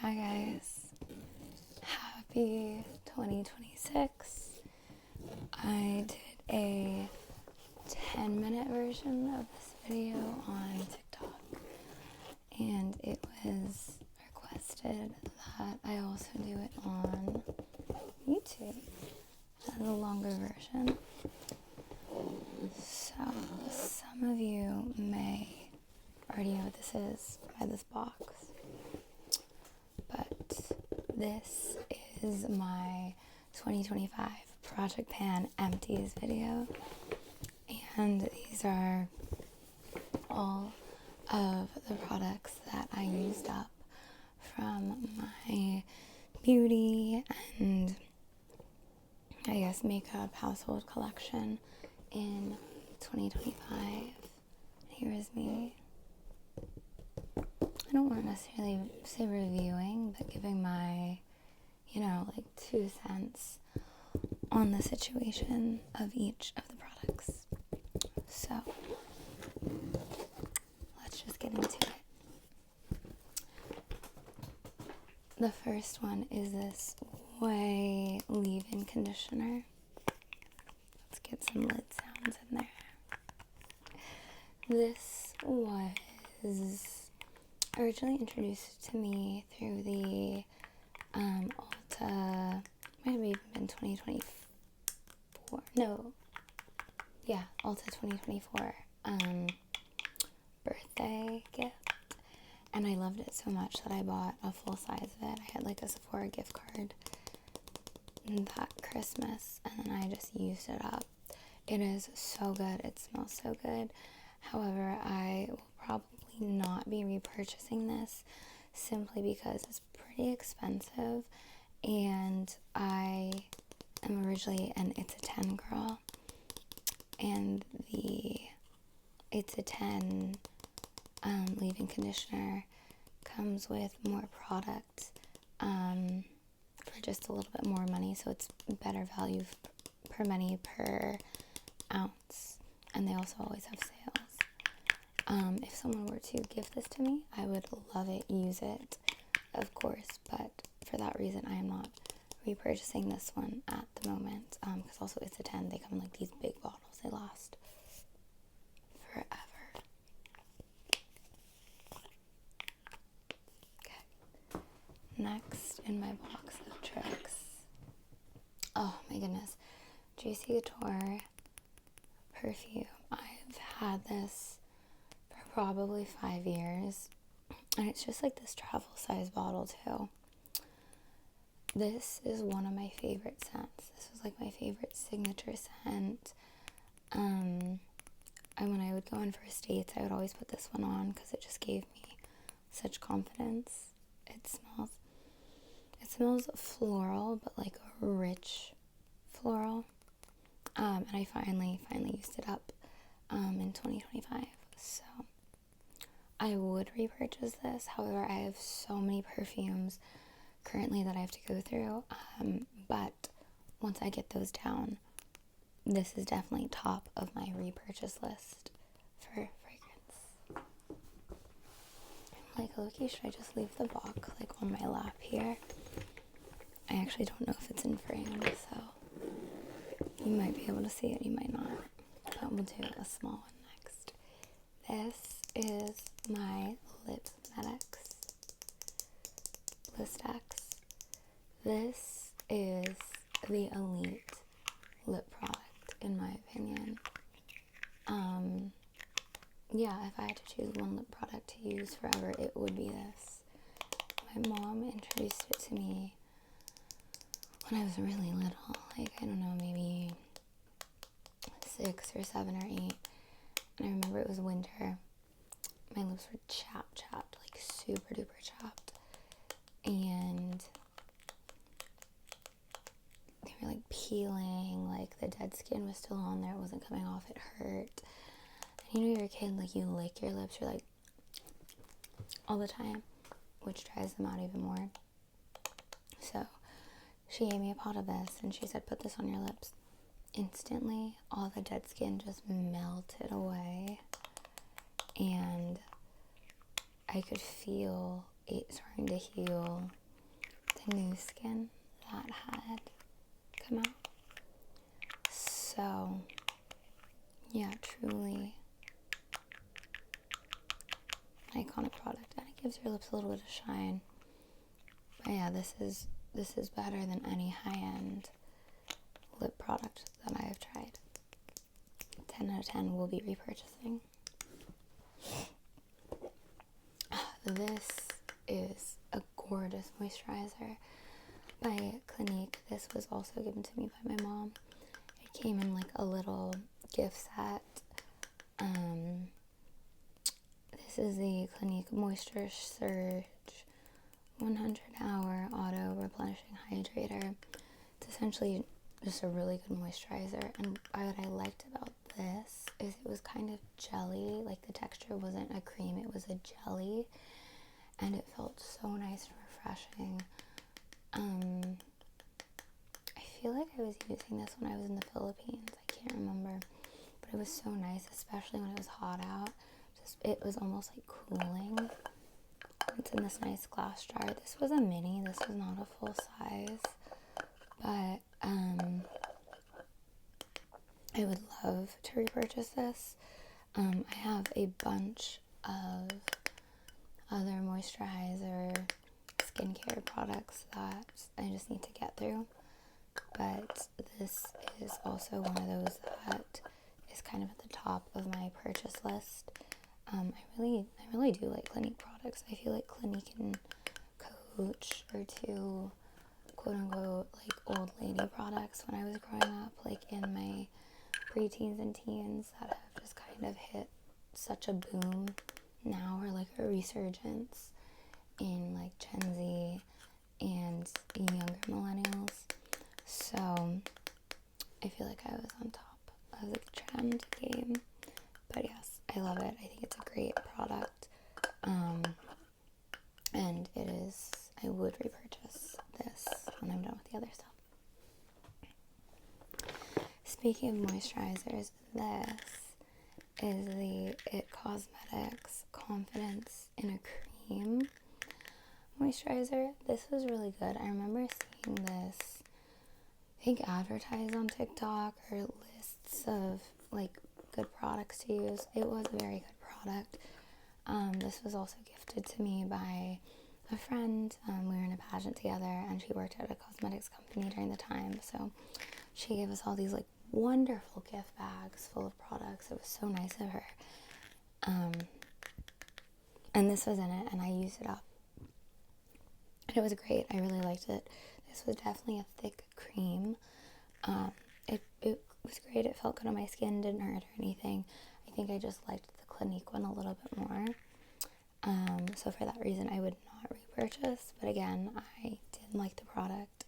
Hi guys, happy 2026. I did a 10-minute version of this video on TikTok, and it was requested that I also do it on YouTube as a longer version. So some of you may already know what this is by this box. But this is my 2025 Project Pan Empties video, and these are all of the products that I used up from my beauty and I guess makeup household collection in 2025. Here is me. I don't want to necessarily say reviewing, but giving my, 2 cents on the situation of each of the products. So, let's just get into it. The first one is this Way leave-in conditioner. Let's get some lid sounds in there. This was originally introduced to me through the Ulta, might have even been 2024, Ulta 2024 birthday gift, and I loved it so much that I bought a full size of it. I had like a Sephora gift card that Christmas, and then I just used it up. It is so good, it smells so good. However, I will probably not be repurchasing this simply because it's pretty expensive, and I am originally an It's a 10 girl, and the It's a 10 leave-in conditioner comes with more product for just a little bit more money, so it's better value per money per ounce, and they also always have sales. If someone were to give this to me, I would love it, use it, of course, but for that reason, I am not repurchasing this one at the moment, because also It's a 10, they come in like these big bottles, they last forever. Okay, next in my box of tricks, oh my goodness, Juicy Couture perfume. I've had this probably 5 years, and it's just like this travel size bottle too. This is one of my favorite scents. This was like my favorite signature scent. And when I would go on first dates, I would always put this one on because it just gave me such confidence. It smells floral, but like a rich floral. And I finally used it up in 2025. So I would repurchase this. However, I have so many perfumes currently that I have to go through. But once I get those down, this is definitely top of my repurchase list for fragrance. Like, Loki, should I just leave the box like on my lap here? I actually don't know if it's in frame, so you might be able to see it, you might not. But we'll do a small one next. This is my Lip Medics Blistex. This is the elite lip product, in my opinion. If I had to choose one lip product to use forever, it would be this. My mom introduced it to me when I was really little, like, I don't know, maybe 6 or 7 or 8, and I remember it was winter. My lips were chapped, like super duper chapped, and they were like peeling, like the dead skin was still on there, it wasn't coming off, it hurt. And you're a kid, like, you lick your lips, you're like, all the time, which dries them out even more. So she gave me a pot of this, and she said, put this on your lips. Instantly, all the dead skin just melted away, and I could feel starting to heal the new skin that had come out. So, yeah, truly an iconic product, and it gives your lips a little bit of shine. But yeah, this is better than any high-end lip product that I have tried. 10 out of 10 will be repurchasing. This is a gorgeous moisturizer by Clinique. This was also given to me by my mom. It came in like a little gift set. This is the Clinique Moisture Surge 100-hour auto replenishing hydrator. It's essentially just a really good moisturizer, and what I liked about this is it was kind of jelly. Like, the texture wasn't a cream, it was a jelly, and it felt so nice and refreshing. I feel like I was using this when I was in the Philippines. I can't remember, but it was so nice, especially when it was hot out. It was almost like cooling. It's in this nice glass jar. This was a mini. This was not a full size, but I would love to repurchase this. I have a bunch of other moisturizer, skincare products that I just need to get through, but this is also one of those that is kind of at the top of my purchase list. I really do like Clinique products. I feel like Clinique and Coach are two quote-unquote like old lady products when I was growing up, like in my preteens and teens, that have just kind of hit such a boom now, or like a resurgence in like Gen Z and younger millennials. So I feel like I was on top of the trend game. But yes, I love it. I think it's a great product. And it is, I would repurchase this when I'm done with the other stuff. Speaking of moisturizers, this is the It Cosmetics Confidence in a Cream moisturizer. This was really good. I remember seeing this, I think, advertised on TikTok, or lists of like good products to use. It was a very good product. This was also gifted to me by a friend. We were in a pageant together, and she worked at a cosmetics company during the time, so she gave us all these like wonderful gift bags full of products. It was so nice of her. And this was in it, and I used it up, and it was great. I really liked it. This was definitely a thick cream. It was great. It felt good on my skin, didn't hurt or anything. I think I just liked the Clinique one a little bit more. So for that reason, I would not repurchase. But again, I did like the product.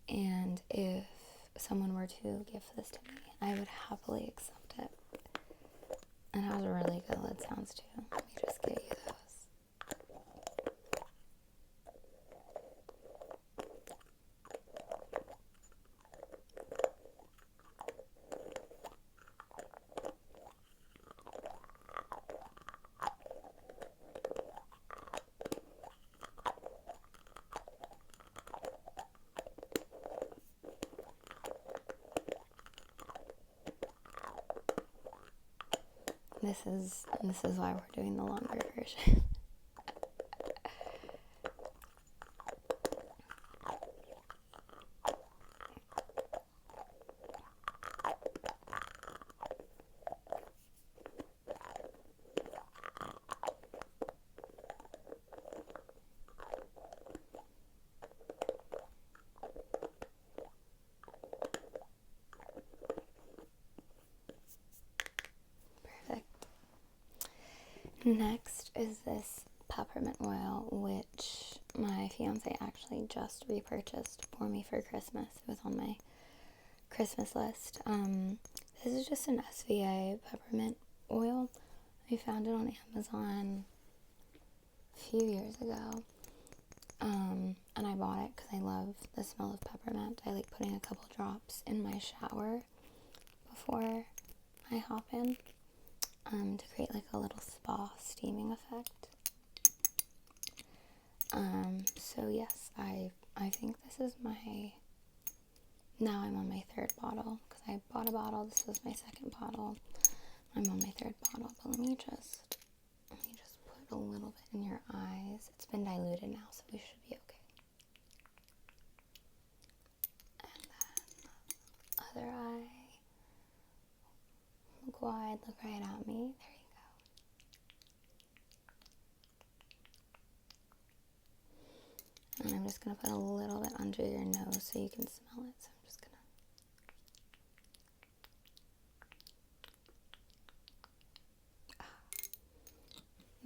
And if someone were to gift this to me, I would happily accept it. And it has really good lid sounds too. Let me just get you those. This is why we're doing the longer version. Next is this peppermint oil, which my fiance actually just repurchased for me for Christmas. It was on my Christmas list. This is just an SVA peppermint oil. I found it on Amazon a few years ago. And I bought it because I love the smell of peppermint. I like putting a couple drops in my shower before I hop in. To create like a little spa steaming effect. So yes, I think this is now I'm on my third bottle, because I bought a bottle, this was my second bottle, I'm on my third bottle, but let me just put a little bit in your eyes. It's been diluted now, so we should be okay. And then other eye, look wide, look right at me, there you go. And I'm just going to put a little bit under your nose so you can smell it. So I'm just going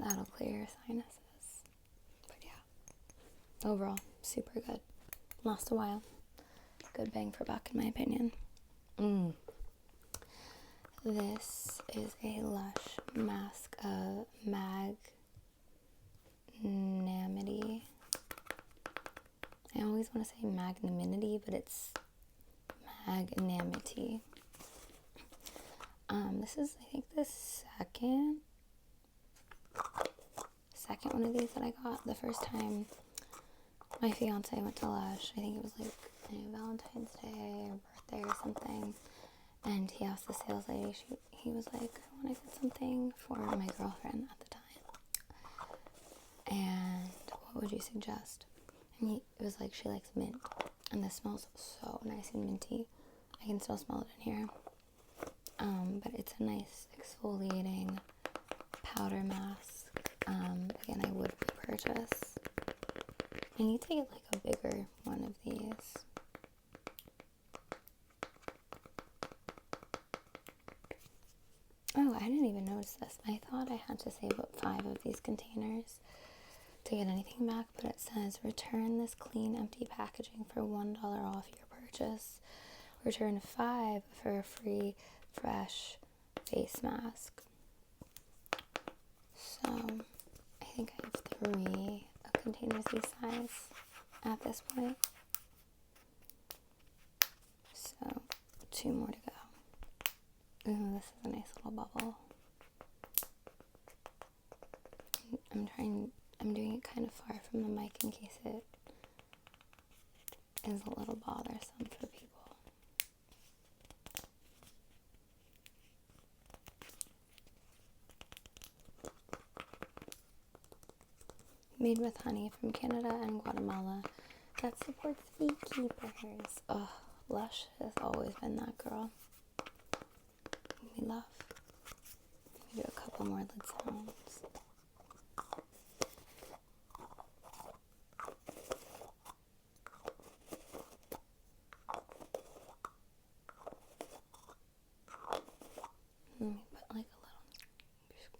to... That'll clear your sinuses. But yeah, overall, super good. Lasts a while. Good bang for buck, in my opinion. This is a Lush Mask of Magnanimity. I always want to say magnanimity, but it's magnanimity. This is, I think, the second one of these that I got. The first time my fiance went to Lush, I think it was like Valentine's Day or birthday or something, and he asked the sales lady, he was like, I want to get something for my girlfriend at the time, and what would you suggest? And it was like, she likes mint, and this smells so nice and minty. I can still smell it in here. But it's a nice exfoliating powder mask. Again, I would repurchase. I need to get like a bigger one of these. Oh, I didn't even notice this. I thought I had to save up 5 of these containers to get anything back, but it says return this clean empty packaging for $1 off your purchase. Return 5 for a free fresh face mask. So I think I have 3 containers this size at this point. So 2 more to go. Ooh, this is a nice little bubble. I'm doing it kind of far from the mic in case it is a little bothersome for people. Made with honey from Canada and Guatemala that supports beekeepers. Oh, Lush has always been that girl. We love. Let me do a couple more lid sounds. Let me put like a little put on your face.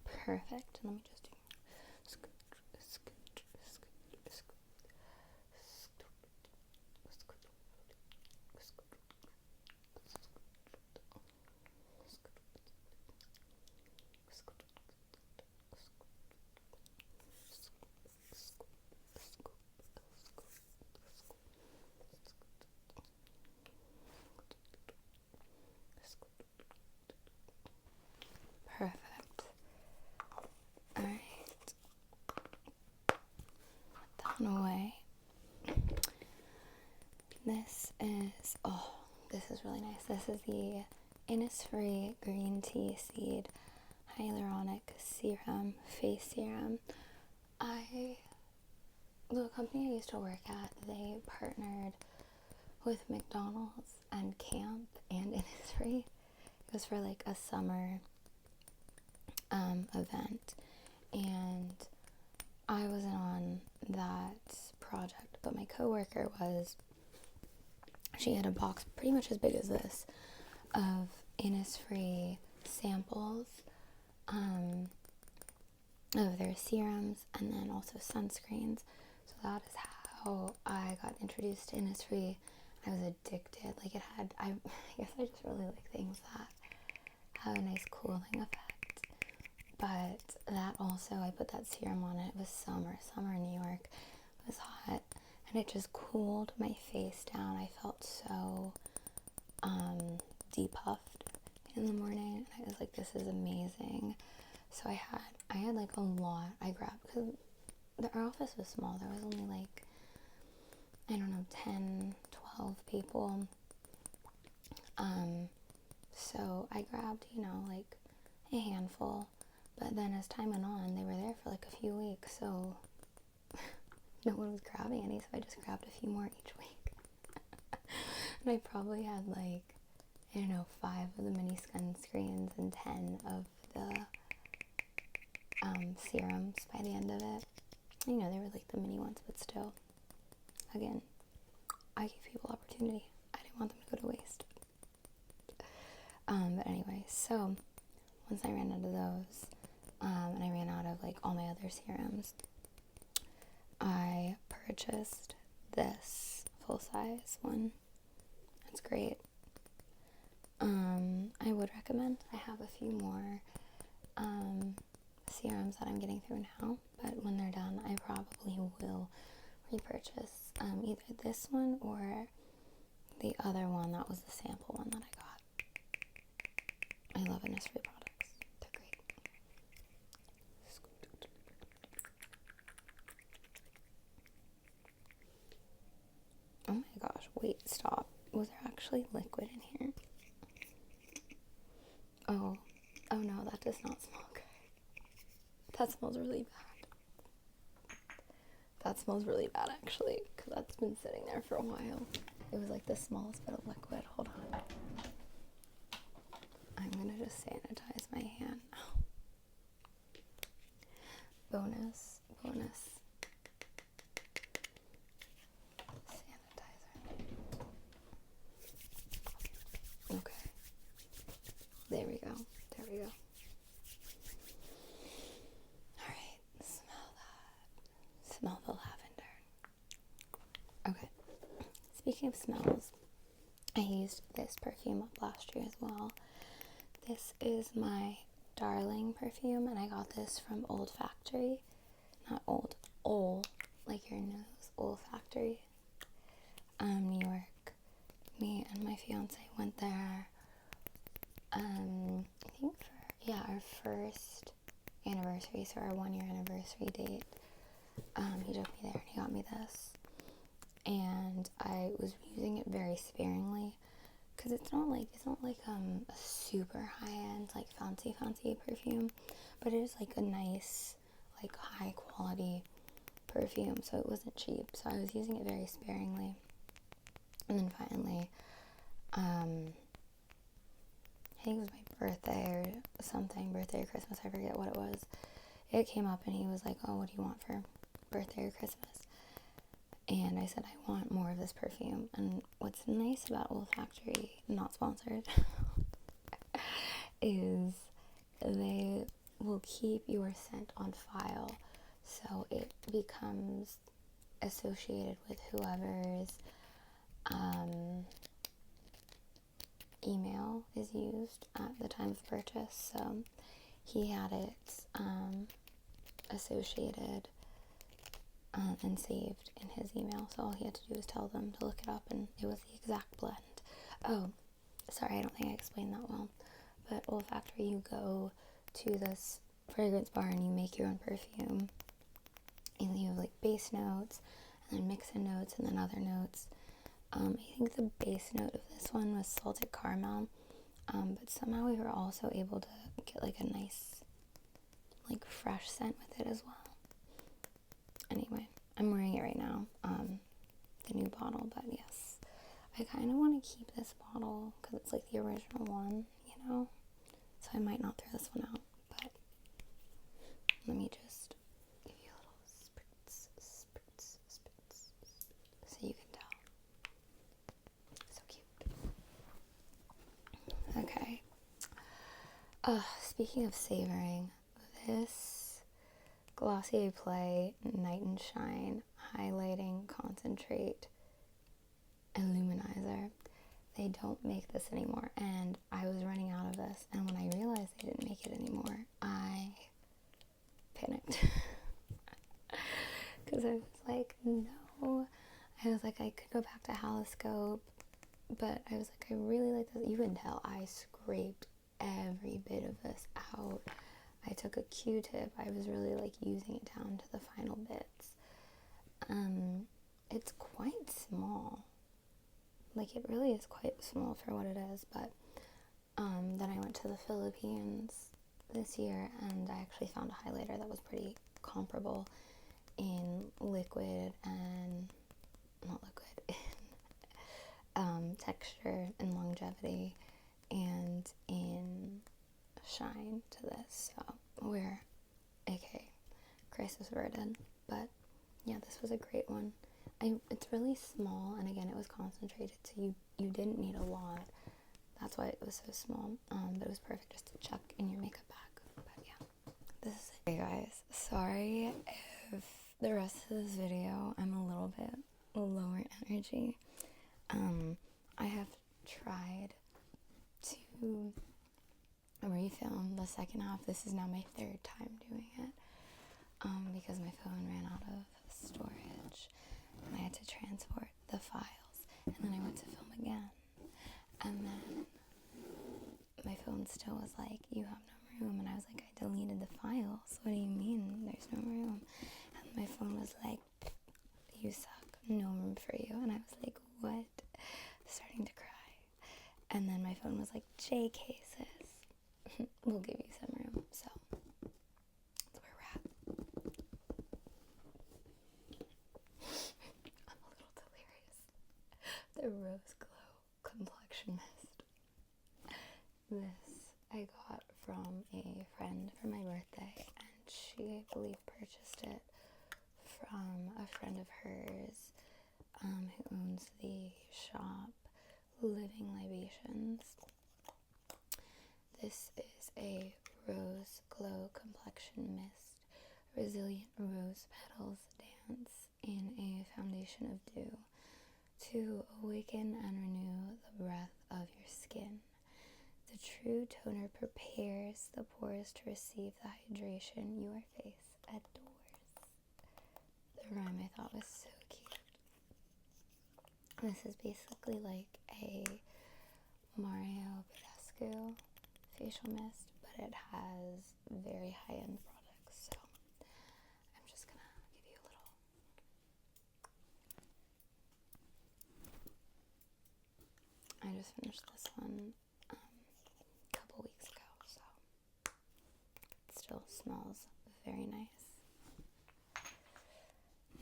Perfect. And let me just do perfect. Alright. Put that one away. This is really nice. This is the Innisfree Green Tea Seed Hyaluronic Serum Face Serum. The company I used to work at, they partnered with McDonald's and Camp and Innisfree. It was for like a summer event, and I wasn't on that project, but my coworker was. She had a box pretty much as big as this of Innisfree samples of their serums and then also sunscreens. So that is how I got introduced to Innisfree. I was addicted. Like I guess I just really like things that have a nice cooling effect. But that also, I put that serum on it. It was summer in New York. It was hot, and it just cooled my face down. I felt so depuffed in the morning, and I was like, this is amazing. So I had like a lot I grabbed, because our office was small. There was only like, I don't know, 10, 12 people. So I grabbed, like a handful, but then as time went on, they were there for like a few weeks, so no one was grabbing any, so I just grabbed a few more each week. And I probably had like, I don't know, 5 of the mini sunscreens and 10 of the serums by the end of it. They were like the mini ones, but still, again, I give people opportunity. I didn't want them to go to waste. But anyway, so once I ran out of those, and I ran out of like all my other serums, I purchased this full-size one. It's great. I would recommend. I have a few more serums that I'm getting through now, but when they're done, I probably will repurchase either this one or the other one that was the sample one that I got. I love Innisfree products. They're great. Oh my gosh, wait, stop. Was there actually liquid in here? Oh no, that does not smell good. That smells really bad. That smells really bad, actually, because that's been sitting there for a while. It was like the smallest bit of liquid. Hold on. I'm gonna just sanitize my hand now. Bonus. Sanitizer. Okay. There we go. Alright, smell that. Smell the lavender. Okay. Speaking of smells, I used this perfume up last year as well. This is my darling perfume, and I got this from Old Factory. Not old, like your nose, Olfactory. New York. Me and my fiance went there, I think for, our first anniversary, so our 1-year anniversary date. He took me there and he got me this, and I was using it very sparingly, because it's not like a super high-end, like fancy perfume, but it is like a nice, like high quality perfume, so it wasn't cheap, so I was using it very sparingly. And then finally, I think it was my birthday or something, birthday or Christmas, I forget what it was. It came up and he was like, oh, what do you want for birthday or Christmas? And I said, I want more of this perfume. And what's nice about Old Factory, not sponsored, is they will keep your scent on file, so it becomes associated with whoever's email is used at the time of purchase. So he had it associated and saved in his email, so all he had to do was tell them to look it up, and it was the exact blend. Oh, sorry, I don't think I explained that well, but Old Factory, you go to this fragrance bar and you make your own perfume, and you have like base notes, and then mix-in notes, and then other notes. I think the base note of this one was salted caramel, but somehow we were also able to get like a nice, like fresh scent with it as well. Anyway, I'm wearing it right now, the new bottle, but yes, I kind of want to keep this bottle because it's like the original one, so I might not throw this one out, but let me just give you a little spritz, so you can tell. So cute. Okay. Speaking of savoring, this Glossier Play Night and Shine Highlighting Concentrate Illuminizer, they don't make this anymore, and I was running out of this, and when I realized they didn't make it anymore, I panicked. Because I was like, no. I was like, I could go back to Haloscope but I was like, I really like this. You can tell I scraped every bit of this out. I took a Q-tip. I was really like using it down to the final bits. It's quite small. Like, it really is quite small for what it is, but then I went to the Philippines this year, and I actually found a highlighter that was pretty comparable in liquid and not liquid in texture and longevity and in shine to this. So we're aka crisis averted, but yeah, this was a great one. It's really small, and again, it was concentrated, so you didn't need a lot. That's why it was so small. But it was perfect just to chuck in your makeup bag. But yeah, this is it. Hey guys, sorry if the rest of this video I'm a little bit lower energy. I have tried to refilm the second half. This is now my third time doing it. Because my phone ran out of storage and I had to transport the files, and then I went to film again, and then my phone still was like, you have no room, and I was like, I deleted the files, what do you mean there's no room? And my phone was like, you suck, no room for you. And I was like, what? Starting to cry. And then my phone was like, JK sis, we'll give you some room. So that's where we're at. I'm a little delirious. The Rose Glow Complexion Mist. This I got from a friend for my birthday, and she, I believe, purchased it from a friend of hers who owns the shop Living Libations. This is a Rose Glow Complexion Mist, Resilient Rose Petals Dance in a Foundation of Dew to awaken and renew the breath of your skin. The true toner prepares the pores to receive the hydration your face adores. The rhyme I thought was so cute. This is basically like a Mario Badescu facial mist, but it has very high-end products, so I'm just gonna give you a little. I just finished this one a couple weeks ago, so it still smells very nice.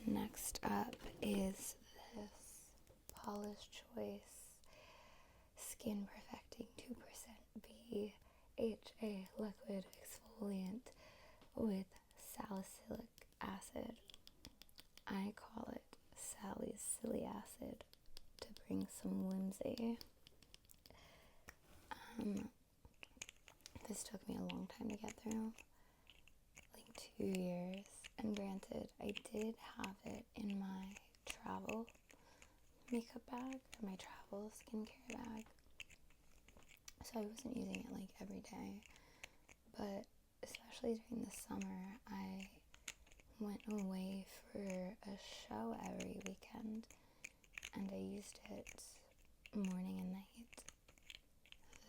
Next up is this Paula's Choice Skin Perfecting 2% BHA liquid exfoliant with salicylic acid. I call it salicylic acid to bring some whimsy. This took me a long time to get through, like 2 years, and granted, I did have it in my travel makeup bag, or my travel skincare bag, so I wasn't using it like every day, but especially during the summer, I went away for a show every weekend, and I used it morning and night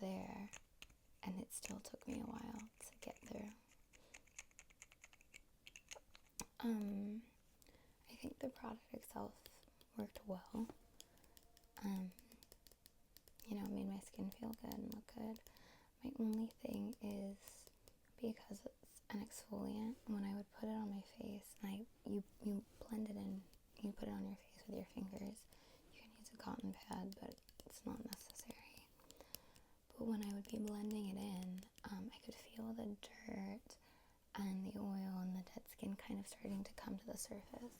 there, and it still took me a while to get through. I think the product itself worked well. It made my skin feel good and look good. My only thing is, because it's an exfoliant, when I would put it on my face, and you blend it in, you put it on your face with your fingers. You can use a cotton pad, but it's not necessary. But when I would be blending it in, I could feel the dirt and the oil and the dead skin kind of starting to come to the surface.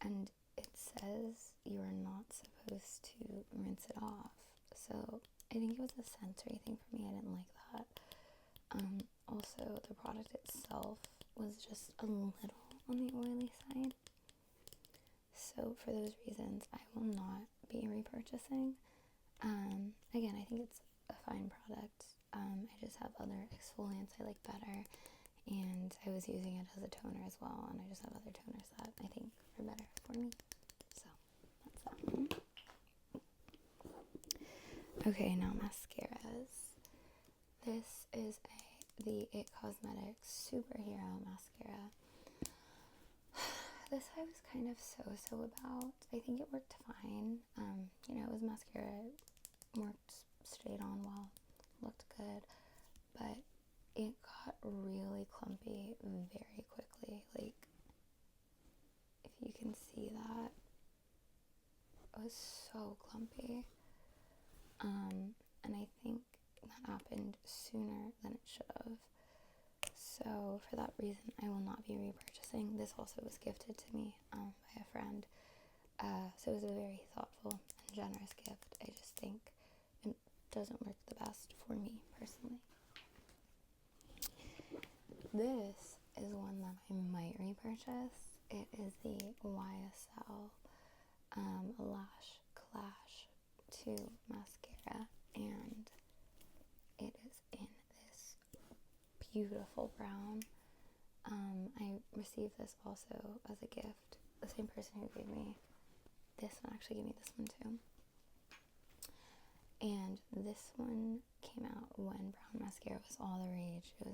And it says you are not supposed to rinse it off. So I think it was a sensory thing for me. I didn't like that. Also, the product itself was just a little on the oily side. So for those reasons, I will not be repurchasing. Again, I think it's a fine product. I just have other exfoliants I like better, and I was using it as a toner as well, and I just have other toners that I think are better for me. So that's that one. Okay, now mascaras. This is the It Cosmetics Superhero Mascara. This I was kind of so about. I think it worked fine. It was mascara, stayed on well, looked good, but it got really clumpy very quickly. Like, if you can see that, it was so clumpy. And I think that happened sooner than it should have. So for that reason, I will not be repurchasing. This also was gifted to me by a friend. So it was a very thoughtful and generous gift. I just think it doesn't work the best for me personally. This is one that I might repurchase. It is the YSL Lash Clash 2 mascara, and it is in this beautiful brown. I received this also as a gift. The same person who gave me this one actually gave me this one too. And this one came out when brown mascara was all the rage. It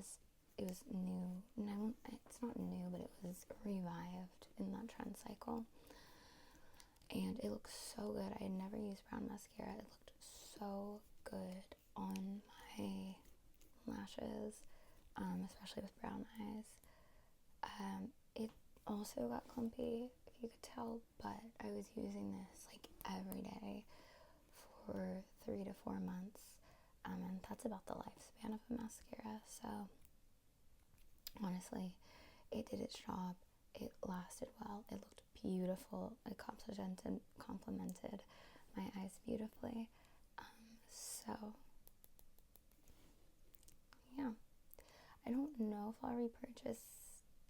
was new. No, it's not new, but it was revived in that trend cycle. And it looks so good. I had never used brown mascara. It looked so good on my lashes, especially with brown eyes. It also got clumpy, if you could tell, but I was using this like every day for 3 to 4 months, and that's about the lifespan of a mascara. So honestly, it did its job. It lasted well. It looked beautiful. It complemented my eyes beautifully. So yeah, I don't know if I'll repurchase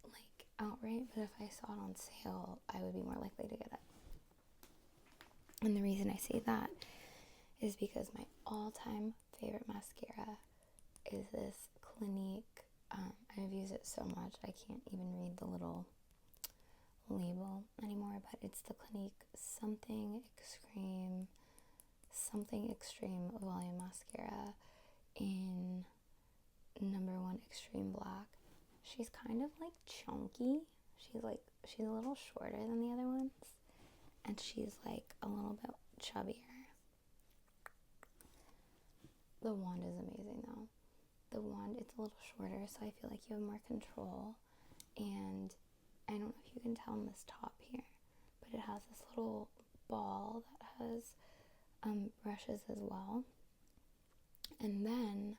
like outright, but if I saw it on sale, I would be more likely to get it. And the reason I say that is because my all-time favorite mascara is this Clinique. I've used it so much I can't even read the little label anymore, but it's the Clinique Something Extreme Volume Mascara in number 1 Extreme Black. She's kind of like chunky. She's a little shorter than the other ones, and she's like a little bit chubbier. The wand is amazing though. The wand, it's a little shorter, so I feel like you have more control. And I don't know if you can tell on this top here, but it has this little ball that has brushes as well. And then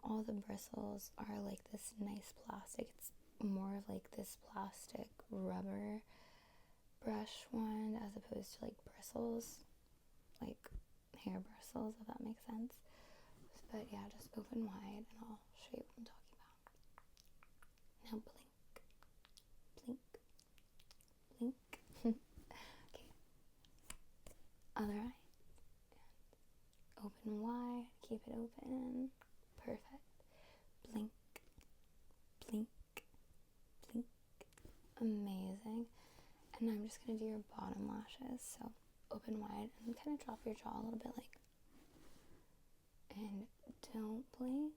all the bristles are like this nice plastic. It's more of like this plastic rubber brush wand as opposed to like bristles, like hair bristles, if that makes sense. But yeah, just open wide and I'll show you what I'm talking about. Now blink, blink, blink. Okay, other eye. And open wide, keep it open. Perfect. Blink, blink, blink. Amazing. And I'm just going to do your bottom lashes. So open wide and kind of drop your jaw a little bit like. And don't blink.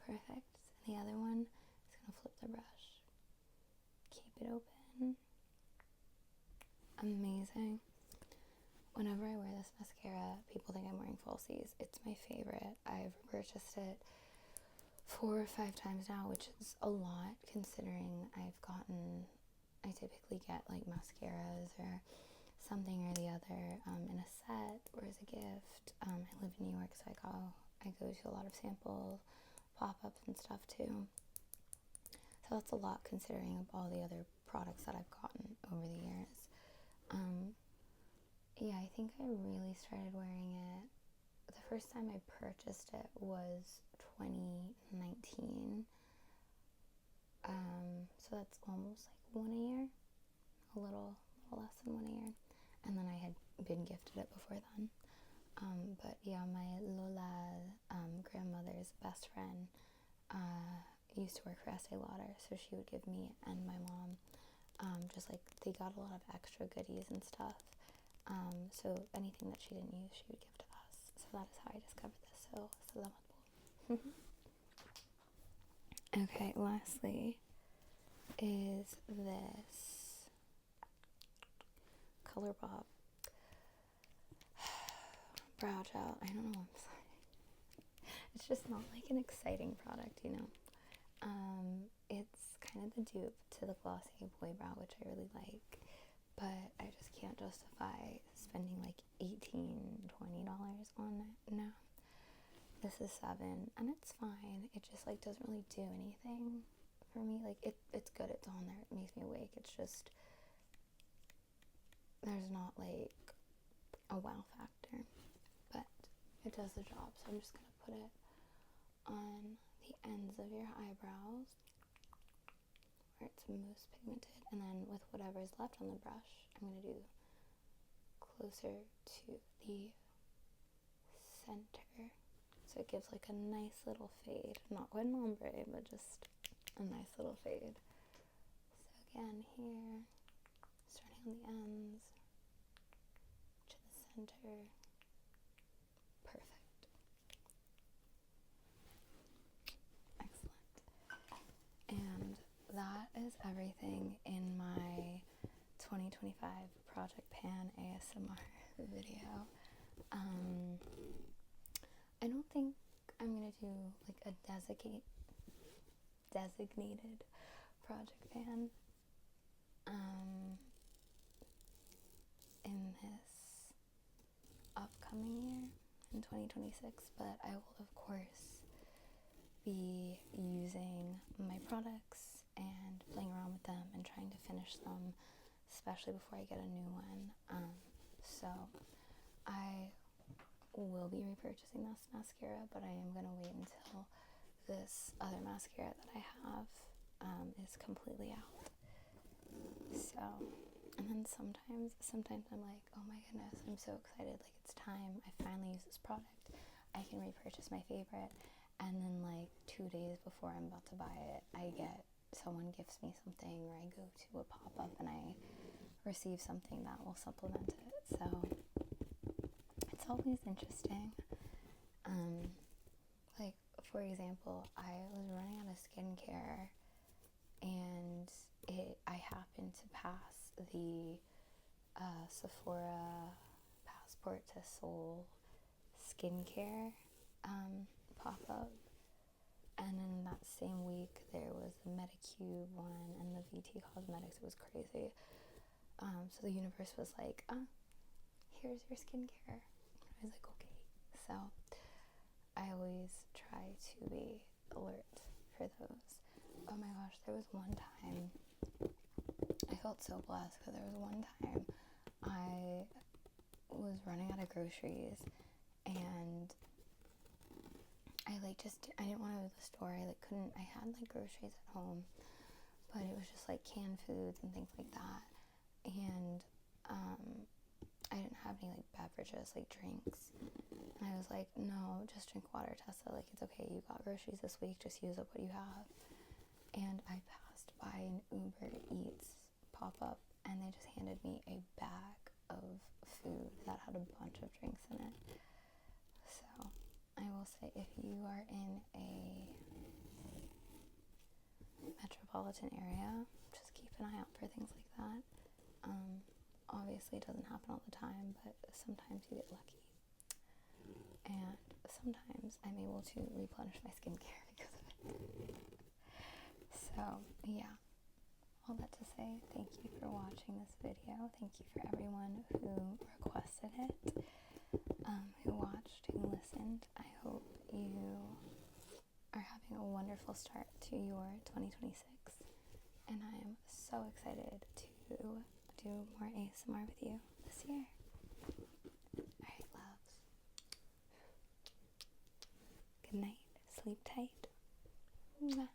Perfect. And the other one is going to flip the brush. Keep it open. Amazing. Whenever I wear this mascara, people think I'm wearing falsies. It's my favorite. I've purchased it 4 or 5 times now, which is a lot considering I typically get like mascaras or something or the other in a set or as a gift. I live in New York, so I go to a lot of samples, pop-ups and stuff too. So that's a lot considering all the other products that I've gotten over the years. Yeah, I think I really started wearing it. The first time I purchased it was 2019. So that's almost like 1 a year, a little less than 1 a year. And then I had been gifted it before then. But yeah, my Lola grandmother's best friend used to work for Estee Lauder, so she would give me and my mom just like they got a lot of extra goodies and stuff. So anything that she didn't use, she would give to us. So So that is how I discovered this. So, salamat po. Okay, lastly is this ColourPop brow gel. I don't know, I'm sorry. It's just not like an exciting product, you know. It's kind of the dupe to the Glossier Boy Brow, which I really like, but I just can't justify spending like $18-$20 on it now. This is $7, and it's fine. It just like doesn't really do anything for me. Like it's good, it's on there, it makes me awake. It's just there's not like a wow factor, but it does the job. So I'm just gonna put it on the ends of your eyebrows where it's most pigmented, and then with whatever's left on the brush, I'm gonna do closer to the center. So it gives like a nice little fade. Not quite an ombre, but just a nice little fade. So again, here, starting on the ends, to the center. Perfect. Excellent. And that is everything in my 2025 Project Pan ASMR video. I don't think I'm gonna do like a designated Project Pan in this upcoming year in 2026, but I will of course be using my products and playing around with them and trying to finish them, especially before I get a new one. So I will be repurchasing this mascara, but I am going to wait until this other mascara that I have is completely out. So, and then sometimes I'm like, oh my goodness, I'm so excited, like it's time, I finally use this product, I can repurchase my favorite, and then like 2 days before I'm about to buy it, someone gifts me something, or I go to a pop-up and I receive something that will supplement it. So it's always interesting. Like for example, I was running out of skincare, and I happened to pass the Sephora Passport to Soul skincare pop-up, and in that same week there was the Medicube one and the VT Cosmetics. It was crazy. So the universe was like, here's your skincare. I was like, okay. So I always try to be alert for those. Oh my gosh, there was one time, I felt so blessed because there was one time I was running out of groceries, and I didn't want to go to the store. I had like groceries at home, but it was just like canned foods and things like that. And I didn't have any like beverages, like drinks. And I was like, no, just drink water, Tessa. Like, it's okay. You got groceries this week. Just use up what you have. And I passed by an Uber Eats pop-up, and they just handed me a bag of food that had a bunch of drinks in it. So I will say, if you are in a metropolitan area, just keep an eye out for things like that. Obviously it doesn't happen all the time, but sometimes you get lucky. And sometimes I'm able to replenish my skincare because of it. So yeah, all that to say, thank you for watching this video. Thank you for everyone who requested it, who watched, who listened. I hope you are having a wonderful start to your 2026, and I am so excited to do more ASMR with you this year. Alright, loves. Good night. Sleep tight. Mwah.